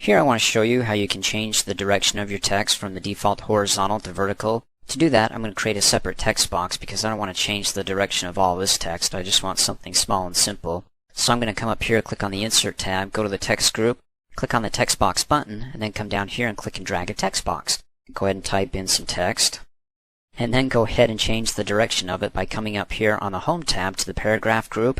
Here I want to show you how you can change the direction of your text from the default horizontal to vertical. To do that, I'm going to create a separate text box because I don't want to change the direction of all this text. I just want something small and simple. So I'm going to come up here, click on the Insert tab, go to the text group, click on the text box button, and then come down here and click and drag a text box. Go ahead and type in some text, and then go ahead and change the direction of it by coming up here on the Home tab to the paragraph group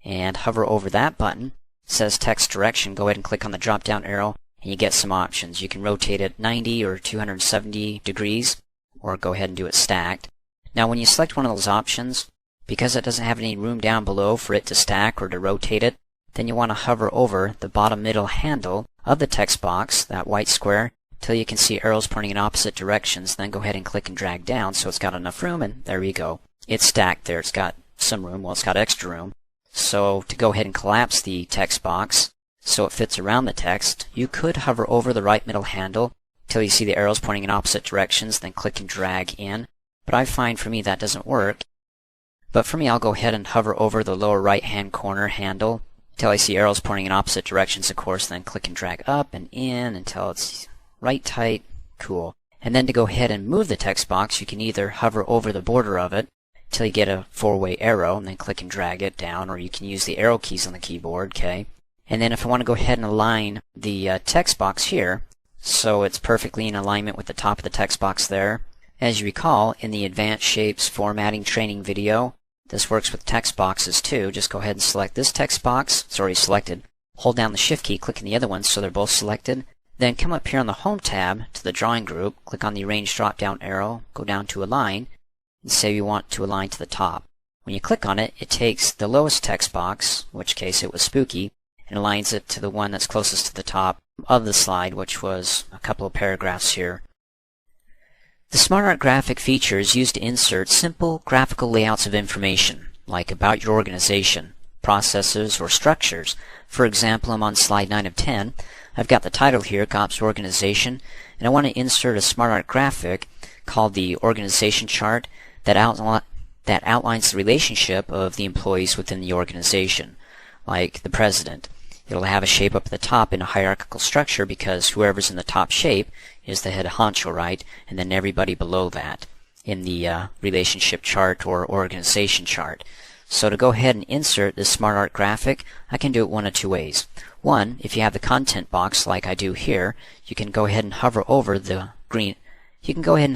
and hover over that button. It says text direction. Go ahead and click on the drop down arrow and you get some options. You can rotate it 90 or 270 degrees, or go ahead and do it stacked. Now when you select one of those options, because it doesn't have any room down below for it to stack or to rotate it, then you want to hover over the bottom middle handle of the text box, that white square, till you can see arrows pointing in opposite directions. Then go ahead and click and drag down so it's got enough room, and there you go. It's stacked there. It's got some room. Well, it's got extra room. So to go ahead and collapse the text box so it fits around the text, you could hover over the right middle handle till you see the arrows pointing in opposite directions, then click and drag in. But I find for me that doesn't work. But for me, I'll go ahead and hover over the lower right hand corner handle till I see arrows pointing in opposite directions, of course, then click and drag up and in until it's right tight. Cool. And then to go ahead and move the text box, you can either hover over the border of it till you get a four-way arrow and then click and drag it down, or you can use the arrow keys on the keyboard, okay? And then if I want to go ahead and align the text box here so it's perfectly in alignment with the top of the text box there. As you recall, in the Advanced Shapes Formatting Training video, this works with text boxes too. Just go ahead and select this text box. It's already selected. Hold down the Shift key, click on the other one so they're both selected. Then come up here on the Home tab to the Drawing group, click on the Arrange drop-down arrow, go down to Align, and say you want to align to the top. When you click on it, it takes the lowest text box, in which case it was Spooky, and aligns it to the one that's closest to the top of the slide, which was a couple of paragraphs here. The SmartArt graphic feature is used to insert simple graphical layouts of information, like about your organization, processes, or structures. For example, I'm on slide 9 of 10. I've got the title here, GOPS Organization, and I want to insert a SmartArt graphic called the Organization Chart that outlines the relationship of the employees within the organization, like the president. It'll have a shape up at the top in a hierarchical structure because whoever's in the top shape is the head honcho, right? And then everybody below that in the relationship chart or organization chart. So to go ahead and insert this SmartArt graphic, I can do it one of two ways. One, if you have the content box like I do here, you can go ahead and hover over the green. You can go ahead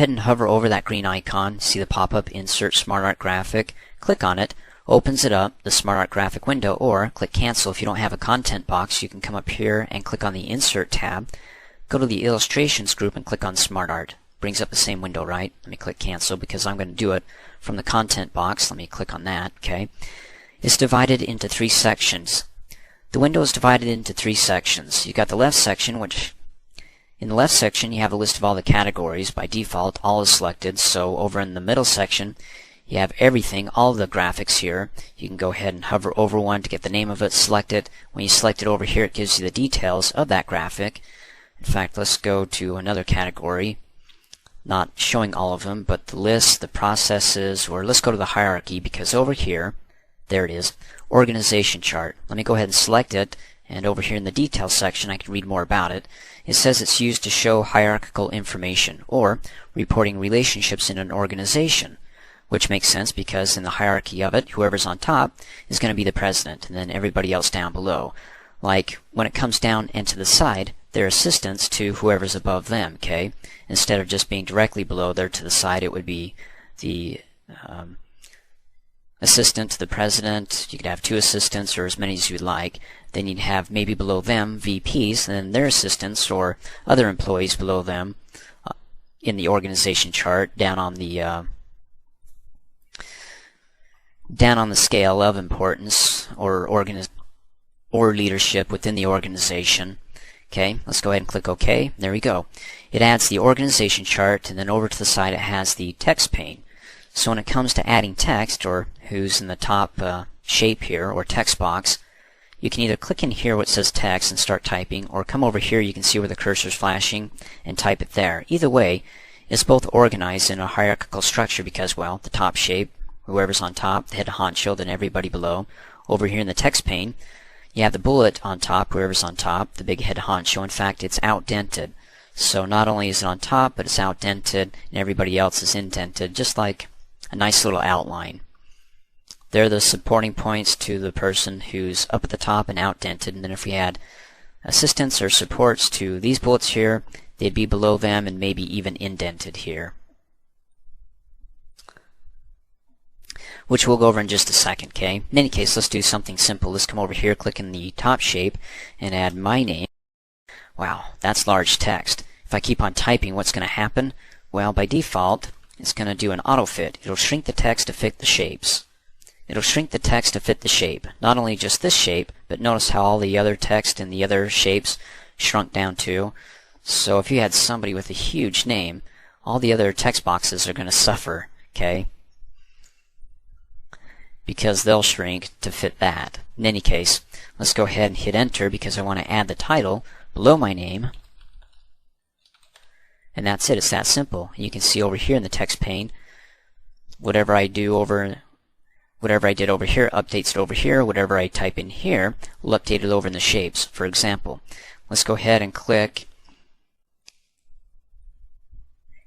and hover over that green icon, see the pop-up Insert SmartArt Graphic, click on it, opens it up, the SmartArt graphic window, or click Cancel. If you don't have a content box, you can come up here and click on the Insert tab, go to the Illustrations group and click on SmartArt. Brings up the same window, right? Let me click Cancel because I'm going to do it from the content box. Let me click on that, okay? It's divided into three sections. The window is divided into three sections. You've got the left section, which in the left section you have a list of all the categories. By default, all is selected. So over in the middle section, you have everything, all the graphics here. You can go ahead and hover over one to get the name of it, select it. When you select it over here, it gives you the details of that graphic. In fact, let's go to another category. Not showing all of them, but the list, the processes, or let's go to the hierarchy because over here, there it is, organization chart. Let me go ahead and select it, and over here in the details section I can read more about it. It says it's used to show hierarchical information or reporting relationships in an organization, which makes sense because in the hierarchy of it, whoever's on top is going to be the president and then everybody else down below. Like when it comes down and to the side, they're assistants to whoever's above them, okay? Instead of just being directly below there to the side, it would be the assistant to the president. You could have two assistants or as many as you'd like. Then you'd have maybe below them VPs and then their assistants or other employees below them in the organization chart down on the scale of importance or leadership within the organization. Okay, let's go ahead and click OK. There we go. It adds the organization chart, and then over to the side it has the text pane. So when it comes to adding text, or who's in the top shape here, or text box, you can either click in here where it says text and start typing, or come over here, you can see where the cursor's flashing, and type it there. Either way, it's both organized in a hierarchical structure because, well, the top shape, whoever's on top, the head honcho, then everybody below. Over here in the text pane, you have the bullet on top, whoever's on top, the big head honcho. In fact, it's outdented. So not only is it on top, but it's outdented, and everybody else is indented, just like a nice little outline. They're the supporting points to the person who's up at the top and outdented, and then if we had assistants or supports to these bullets here, they'd be below them and maybe even indented here, which we'll go over in just a second, okay? In any case, let's do something simple. Let's come over here, click in the top shape, and add my name. Wow, that's large text. If I keep on typing, what's going to happen? Well, by default, it's going to do an AutoFit. It'll shrink the text to fit the shapes. It'll shrink the text to fit the shape. Not only just this shape, but notice how all the other text and the other shapes shrunk down too. So if you had somebody with a huge name, all the other text boxes are going to suffer, okay? Because they'll shrink to fit that. In any case, let's go ahead and hit enter because I want to add the title below my name. And that's it. It's that simple. You can see over here in the text pane, whatever I did over here updates it over here. Whatever I type in here will update it over in the shapes. For example, let's go ahead and click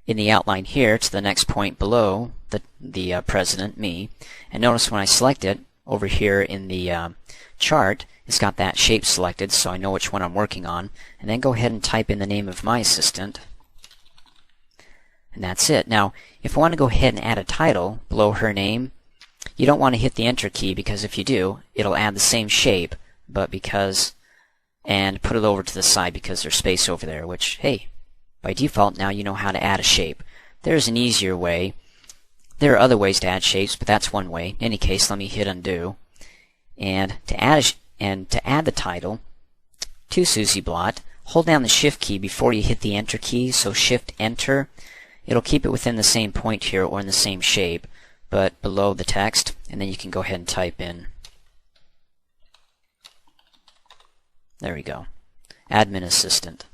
in the outline here to the next point below the president, me, and notice when I select it over here in the chart, it's got that shape selected, so I know which one I'm working on. And then go ahead and type in the name of my assistant, and that's it. Now, if I want to go ahead and add a title below her name, you don't want to hit the enter key, because if you do, it'll add the same shape, and put it over to the side because there's space over there, which, hey, by default now you know how to add a shape. There's an easier way. There are other ways to add shapes, but that's one way. In any case, let me hit undo. And to add the title to Susie Blot, hold down the shift key before you hit the enter key, so shift enter. It'll keep it within the same point here or in the same shape, but below the text, and then you can go ahead and type in. There we go. Admin assistant.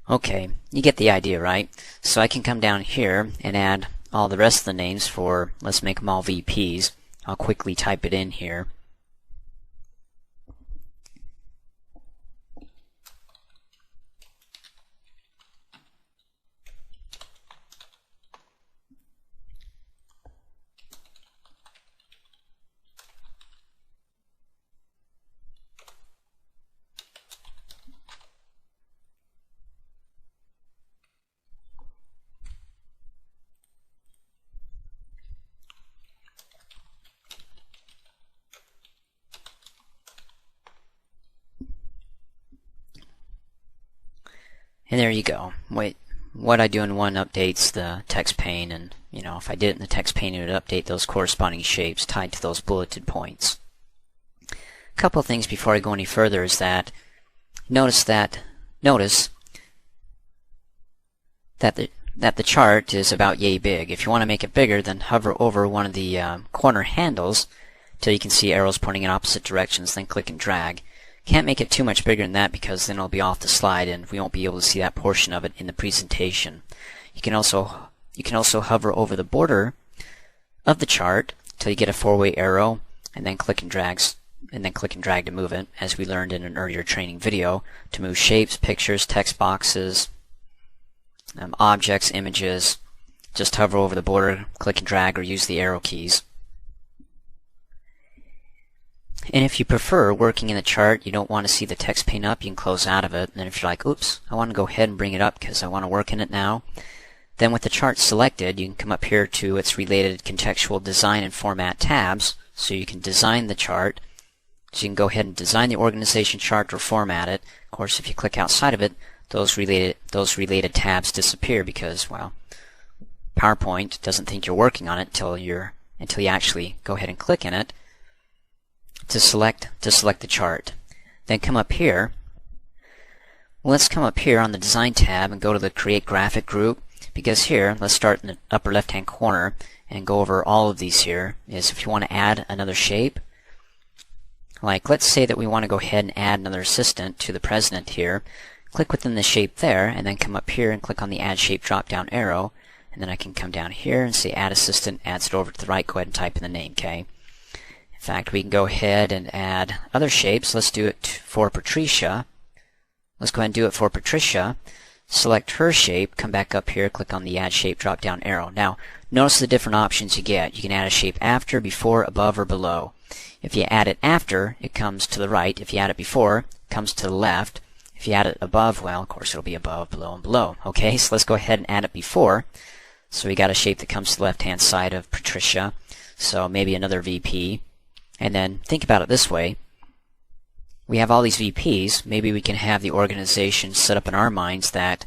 Okay, you get the idea, right? So I can come down here and add all the rest of the names for, let's make them all VPs. I'll quickly type it in here. And there you go. What I do in one updates the text pane, and if I did it in the text pane, it would update those corresponding shapes tied to those bulleted points. A couple of things before I go any further is that notice that the chart is about yay big. If you want to make it bigger, then hover over one of the corner handles till you can see arrows pointing in opposite directions, then click and drag. Can't make it too much bigger than that because then it'll be off the slide and we won't be able to see that portion of it in the presentation. You can also hover over the border of the chart till you get a four-way arrow, and then click and drag to move it, as we learned in an earlier training video, to move shapes, pictures, text boxes, objects, images. Just hover over the border, click and drag, or use the arrow keys. And if you prefer working in the chart, you don't want to see the text pane up, you can close out of it. And then if you're like, oops, I want to go ahead and bring it up because I want to work in it now, then with the chart selected, you can come up here to its related contextual design and format tabs, so you can design the chart. So you can go ahead and design the organization chart or format it. Of course, if you click outside of it, those related tabs disappear because, well, PowerPoint doesn't think you're working on it until you actually go ahead and click in it to select the chart. Then come up here. Let's come up here on the Design tab and go to the Create Graphic group, because here, let's start in the upper left-hand corner and go over all of these here. Is if you want to add another shape, like let's say that we want to go ahead and add another assistant to the president here, click within the shape there and then come up here and click on the Add Shape drop-down arrow, and then I can come down here and say Add Assistant, adds it over to the right, go ahead and type in the name, okay? fact, we can go ahead and add other shapes. Let's do it for Patricia. Let's go ahead and do it for Patricia. Select her shape, come back up here, click on the Add Shape drop-down arrow. Now, notice the different options you get. You can add a shape after, before, above, or below. If you add it after, it comes to the right. If you add it before, it comes to the left. If you add it above, well, of course, it'll be above, below, and below. Okay, so let's go ahead and add it before. So we got a shape that comes to the left-hand side of Patricia. So maybe another VP. And then think about it this way. We have all these VPs. Maybe we can have the organization set up in our minds that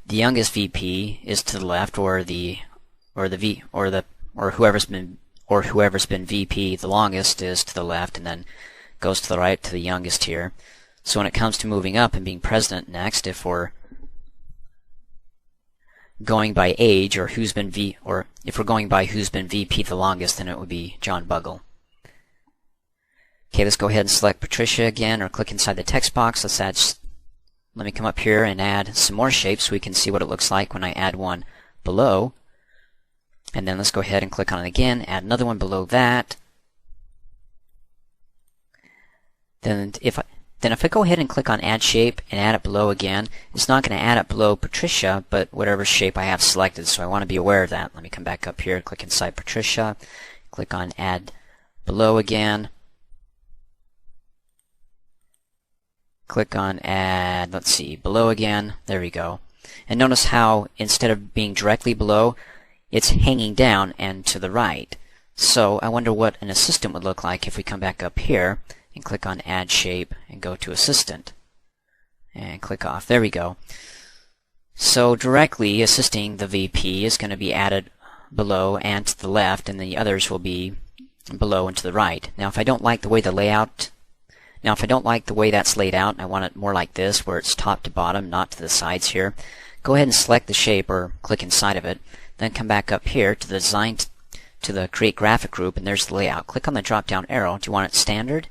the youngest VP is to the left, or whoever's been VP the longest is to the left, and then goes to the right to the youngest here. So when it comes to moving up and being president next, if we're going by age, or if we're going by who's been VP the longest, then it would be John Buggle. Okay, let's go ahead and select Patricia again, or click inside the text box. Let me come up here and add some more shapes so we can see what it looks like when I add one below. And then let's go ahead and click on it again, add another one below that. Then if I go ahead and click on Add Shape and add it below again, it's not going to add it below Patricia, but whatever shape I have selected, so I want to be aware of that. Let me come back up here, click inside Patricia, click on Add Below again. Click on Add, let's see, Below again. There we go. And notice how instead of being directly below, it's hanging down and to the right. So I wonder what an assistant would look like if we come back up here and click on Add Shape and go to Assistant. And click off. There we go. So directly assisting the VP is going to be added below and to the left, and the others will be below and to the right. Now if I don't like the way that's laid out, and I want it more like this, where it's top to bottom, not to the sides here, go ahead and select the shape or click inside of it. Then come back up here to the Design, to the Create Graphic group, and there's the layout. Click on the drop-down arrow. Do you want it standard?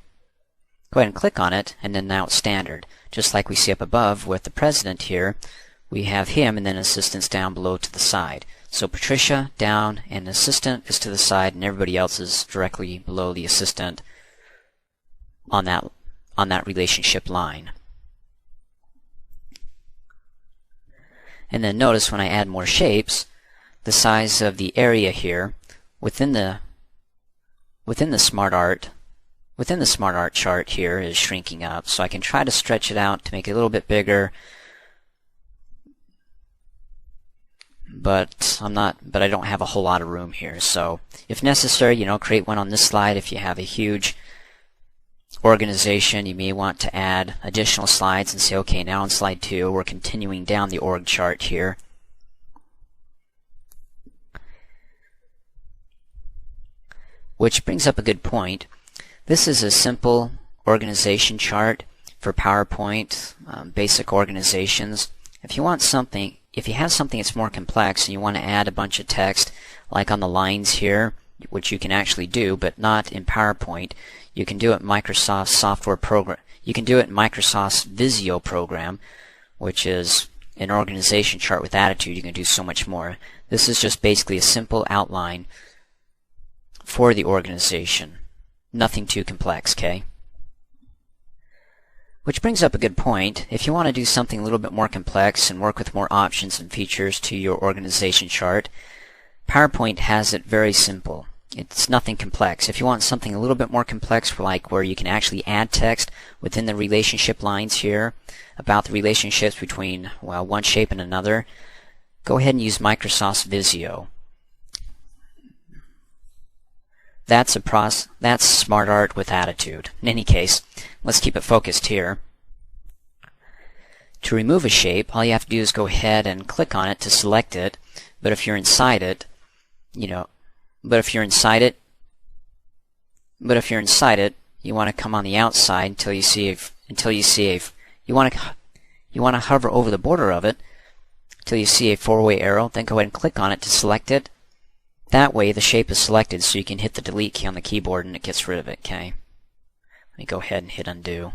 Go ahead and click on it, and then now it's standard. Just like we see up above with the president here, we have him and then assistants down below to the side. So Patricia down, and the assistant is to the side, and everybody else is directly below the assistant on that relationship line. And then notice when I add more shapes, the size of the area here within the Smart Art chart here is shrinking up. So I can try to stretch it out to make it a little bit bigger, but I don't have a whole lot of room here. So if necessary, create one on this slide. If you have a huge organization, you may want to add additional slides and say, okay, now on slide 2, we're continuing down the org chart here. Which brings up a good point. This is a simple organization chart for PowerPoint, basic organizations. If you have something that's more complex and you want to add a bunch of text, like on the lines here, which you can actually do, but not in PowerPoint, you can do it in Microsoft software program. You can do it in Microsoft's Visio program, which is an organization chart with attitude. You can do so much more. This is just basically a simple outline for the organization. Nothing too complex, okay? Which brings up a good point. If you want to do something a little bit more complex and work with more options and features to your organization chart, PowerPoint has it very simple. It's nothing complex. If you want something a little bit more complex, like where you can actually add text within the relationship lines here about the relationships between, well, one shape and another, go ahead and use Microsoft's Visio. That's Smart Art with attitude. In any case, let's keep it focused here. To remove a shape, all you have to do is go ahead and click on it to select it. But if you're inside it, you want to come on the outside until you want to hover over the border of it until you see a 4-way arrow. Then go ahead and click on it to select it. That way the shape is selected, so you can hit the delete key on the keyboard and it gets rid of it, okay? Let me go ahead and hit undo.